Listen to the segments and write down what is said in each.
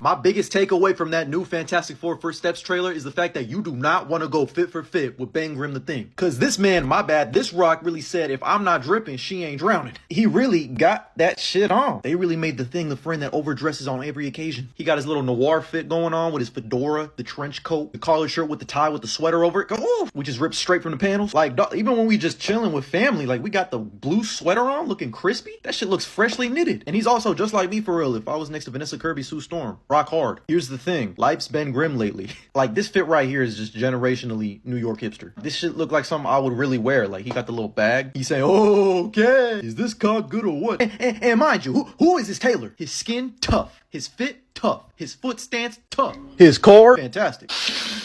My biggest takeaway from that new Fantastic Four First Steps trailer is the fact that you do not want to go fit for fit with Ben Grimm the Thing. Cause this man, my bad, this rock really said, if I'm not dripping, she ain't drowning. He really got that shit on. They really made the Thing the friend that overdresses on every occasion. He got his little noir fit going on with his fedora, the trench coat, the collared shirt with the tie with the sweater over it. Ooh, we just ripped straight from the panels. Like, even when we just chilling with family, like we got the blue sweater on looking crispy. That shit looks freshly knitted. And he's also just like me for real. If I was next to Vanessa Kirby, Sue Storm, rock hard. Here's the thing. Life's Ben Grimm lately. Like this fit right here is just generationally New York hipster. This shit look like something I would really wear. Like he got the little bag. He's saying, oh, okay. Is this cock good or what? And mind you, who is his tailor? His skin, tough. His fit, tough. His foot stance, tough. His core, fantastic.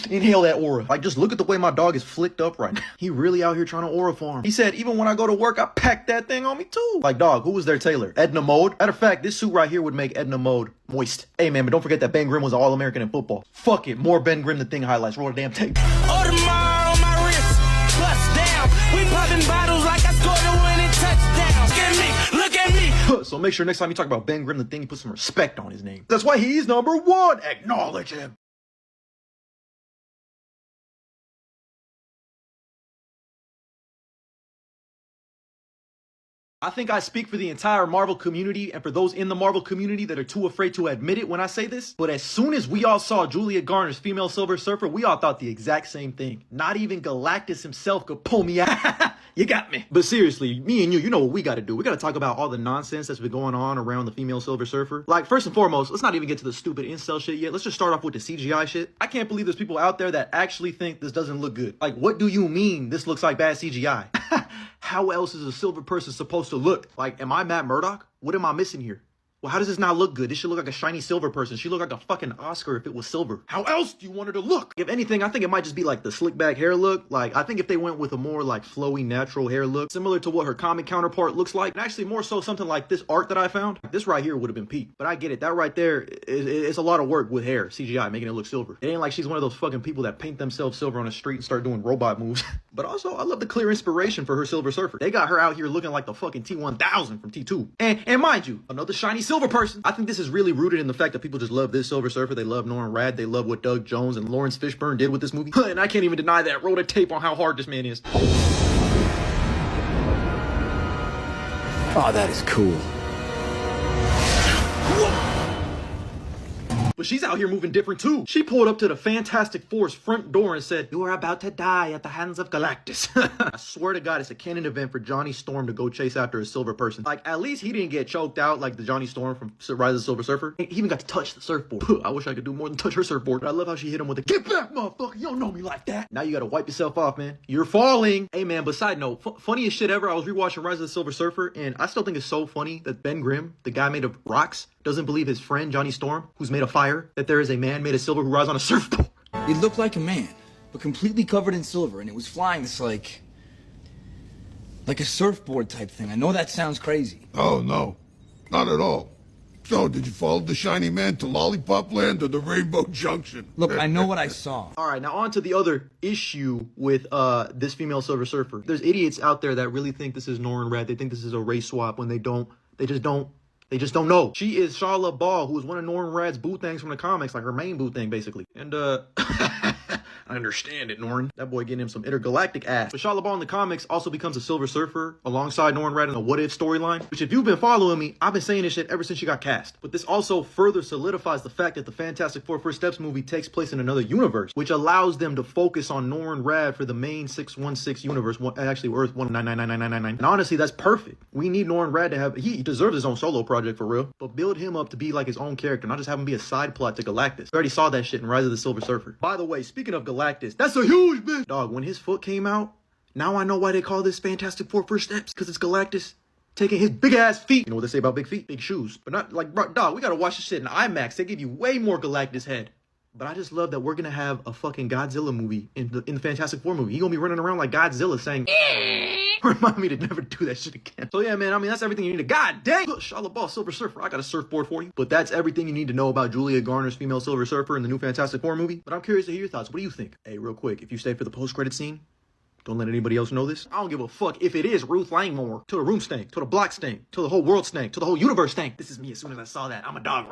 Inhale that aura. Like, just look at the way my dog is flicked up right now. He really out here trying to aura farm. He said, even when I go to work, I pack that thing on me too. Like, dog, who was their tailor? Edna Mode? Matter of fact, this suit right here would make Edna Mode moist. Hey, man, but don't forget that Ben Grimm was an All-American in football. Fuck it. More Ben Grimm the Thing highlights. Roll the damn tape. Audemars on my wrist. Bust down. We popping bottles like I scored a winning touchdown. Look at me. Look at me. So make sure next time you talk about Ben Grimm the Thing, you put some respect on his name. That's why he's number one. Acknowledge him. I think I speak for the entire Marvel community and for those in the Marvel community that are too afraid to admit it when I say this, but as soon as we all saw Julia Garner's female Silver Surfer, we all thought the exact same thing. Not even Galactus himself could pull me out. You got me. But seriously, me and you know what we gotta do. We gotta talk about all the nonsense that's been going on around the female Silver Surfer. Like, first and foremost, let's not even get to the stupid incel shit yet. Let's just start off with the CGI shit. I can't believe there's people out there that actually think this doesn't look good. Like, what do you mean this looks like bad CGI? How else is a silver person supposed to look? Like, am I Matt Murdock? What am I missing here? Well, how does this not look good? This should look like a shiny silver person. She look like a fucking Oscar if it was silver. How else do you want her to look? If anything, I think it might just be like the slick back hair look. Like, I think if they went with a more like flowy, natural hair look, similar to what her comic counterpart looks like, and actually more so something like this art that I found, this right here would have been peak. But I get it. That right there, it's a lot of work with hair, CGI, making it look silver. It ain't like she's one of those fucking people that paint themselves silver on the street and start doing robot moves. But also, I love the clear inspiration for her Silver Surfer. They got her out here looking like the fucking T-1000 from T2. And mind you, another shiny silver person. I think this is really rooted in the fact that people just love this Silver Surfer. They love Norman Rad. They love what Doug Jones and Lawrence Fishburne did with this movie. And I can't even deny that. Roll the tape on how hard this man is. Oh, that is cool. But she's out here moving different too. She pulled up to the Fantastic Four's front door and said, "You are about to die at the hands of Galactus." I swear to God, it's a canon event for Johnny Storm to go chase after a silver person. Like, at least he didn't get choked out like the Johnny Storm from Rise of the Silver Surfer. He even got to touch the surfboard. I wish I could do more than touch her surfboard. But I love how she hit him with a, "Get back, motherfucker. You don't know me like that." Now you gotta wipe yourself off, man. You're falling. Hey, man, but side note, funniest shit ever. I was rewatching Rise of the Silver Surfer, and I still think it's so funny that Ben Grimm, the guy made of rocks, doesn't believe his friend Johnny Storm, who's made of fire, that there is a man made of silver who rides on a surfboard. It looked like a man, but completely covered in silver, and it was flying this like a surfboard type thing. I know that sounds crazy. Oh, no. Not at all. So, did you follow the shiny man to Lollipop Land or the Rainbow Junction? Look, I know what I saw. All right, now on to the other issue with this female Silver Surfer. There's idiots out there that really think this is Norrin Red. They think this is a race swap when they don't. They just don't know. She is Shala Ball, who is one of Norrin Rad's boo things from the comics, like her main boo thing, basically. And, I understand it, Norrin. That boy getting him some intergalactic ass. But Shala Ball in the comics also becomes a Silver Surfer alongside Norrin Rad in the What If storyline, which if you've been following me, I've been saying this shit ever since she got cast. But this also further solidifies the fact that the Fantastic Four First Steps movie takes place in another universe, which allows them to focus on Norrin Rad for the main 616 universe, actually Earth 1999999. And honestly, that's perfect. We need Norrin Rad to have, he deserves his own solo project for real, but build him up to be like his own character, not just have him be a side plot to Galactus. We already saw that shit in Rise of the Silver Surfer. By the way, speaking of Galactus, that's a huge bitch. Dog, when his foot came out, now I know why they call this Fantastic Four First Steps, because it's Galactus taking his big ass feet. You know what they say about big feet? Big shoes. But not like, bro, dog, we gotta watch this shit in IMAX. They give you way more Galactus head. But I just love that we're gonna have a fucking Godzilla movie in the Fantastic Four movie. He gonna be running around like Godzilla saying, remind me to never do that shit again. So yeah, man, I mean, that's everything you need to, god dang, look, Shala Ball, Silver Surfer, I got a surfboard for you. But that's everything you need to know about Julia Garner's female Silver Surfer in the new Fantastic Four movie. But I'm curious to hear your thoughts. What do you think? Hey, real quick, if you stay for the post-credit scene, don't let anybody else know this. I don't give a fuck if it is Ruth Langmore. Till the room stank, till the block stank, till the whole world stank, till the whole universe stank. This is me as soon as I saw that. I'm a dog.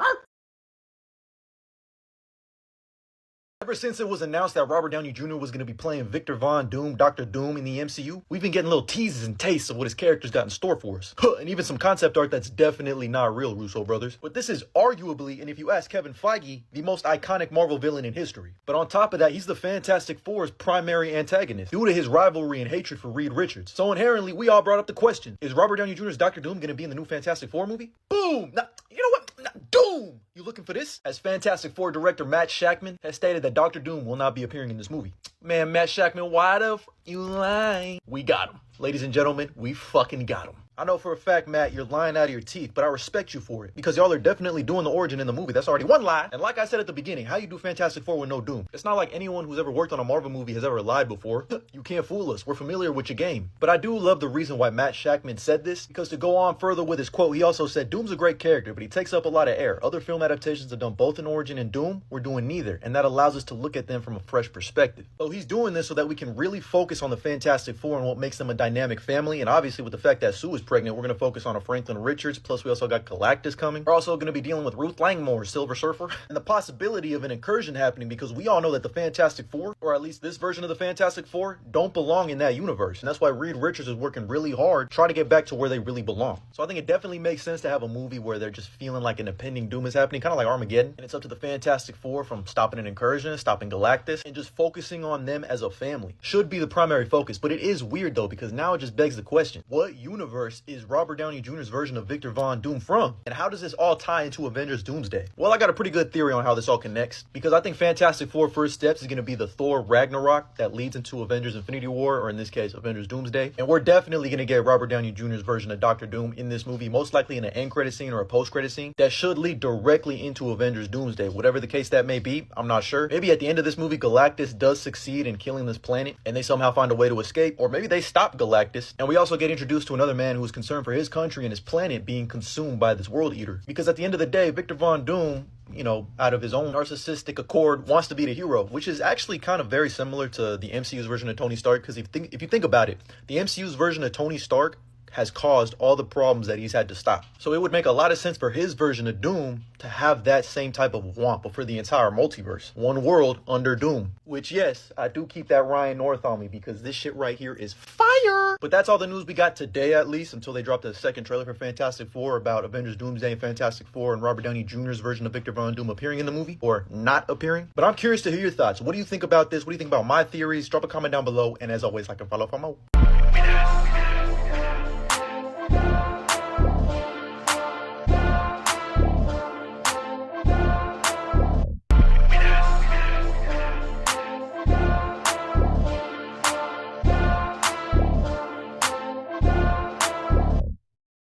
Ever since it was announced that Robert Downey Jr. was going to be playing Victor Von Doom, Dr. Doom in the MCU, we've been getting little teases and tastes of what his character's got in store for us. And even some concept art that's definitely not real, Russo brothers. But this is arguably, and if you ask Kevin Feige, the most iconic Marvel villain in history. But on top of that, he's the Fantastic Four's primary antagonist due to his rivalry and hatred for Reed Richards. So inherently, we all brought up the question, is Robert Downey Jr.'s Dr. Doom going to be in the new Fantastic Four movie? Boom! Now, you know what? Now, Doom! You looking for this? As Fantastic Four director Matt Shakman has stated that Dr. Doom will not be appearing in this movie. Man, Matt Shakman, why the f you lying? We got him. Ladies and gentlemen, we fucking got him. I know for a fact, Matt, you're lying out of your teeth, but I respect you for it. Because y'all are definitely doing the origin in the movie. That's already one lie. And like I said at the beginning, how you do Fantastic Four with no Doom? It's not like anyone who's ever worked on a Marvel movie has ever lied before. You can't fool us. We're familiar with your game. But I do love the reason why Matt Shakman said this, because to go on further with his quote, he also said, Doom's a great character, but he takes up a lot of air. Other film adaptations have done both an origin and Doom. We're doing neither. And that allows us to look at them from a fresh perspective. So he's doing this so that we can really focus on the Fantastic Four and what makes them a dynamic family. And obviously with the fact that Sue is pregnant, we're going to focus on a Franklin Richards, plus we also got Galactus coming. We're also going to be dealing with Ruth Langmore, Silver Surfer, and the possibility of an incursion happening because we all know that the Fantastic Four, or at least this version of the Fantastic Four, don't belong in that universe. And that's why Reed Richards is working really hard trying to get back to where they really belong. So I think it definitely makes sense to have a movie where they're just feeling like an impending doom is happening, kind of like Armageddon. And it's up to the Fantastic Four from stopping an incursion, stopping Galactus, and just focusing on them as a family. Should be the primary focus, but it is weird though, because now it just begs the question, what universe is Robert Downey Jr.'s version of Victor Von Doom from? And how does this all tie into Avengers Doomsday? Well, I got a pretty good theory on how this all connects, because I think Fantastic Four First Steps is going to be the Thor Ragnarok that leads into Avengers Infinity War, or in this case, Avengers Doomsday. And we're definitely going to get Robert Downey Jr.'s version of Dr. Doom in this movie, most likely in an end credit scene or a post credit scene that should lead directly into Avengers Doomsday. Whatever the case that may be, I'm not sure. Maybe at the end of this movie, Galactus does succeed in killing this planet and they somehow find a way to escape, or maybe they stop Galactus. And we also get introduced to another man who is concerned for his country and his planet being consumed by this world eater. Because at the end of the day, Victor Von Doom, you know, out of his own narcissistic accord, wants to be the hero, which is actually kind of very similar to the MCU's version of Tony Stark. Because if you think about it, the MCU's version of Tony Stark has caused all the problems that he's had to stop. So it would make a lot of sense for his version of Doom to have that same type of want, but for the entire multiverse. One world under Doom. Which, yes, I do keep that Ryan North on me because this shit right here is fire! But that's all the news we got today, at least, until they drop the second trailer for Fantastic Four about Avengers Doomsday and Fantastic Four and Robert Downey Jr.'s version of Victor Von Doom appearing in the movie, or not appearing. But I'm curious to hear your thoughts. What do you think about this? What do you think about my theories? Drop a comment down below, and as always, like and follow for more.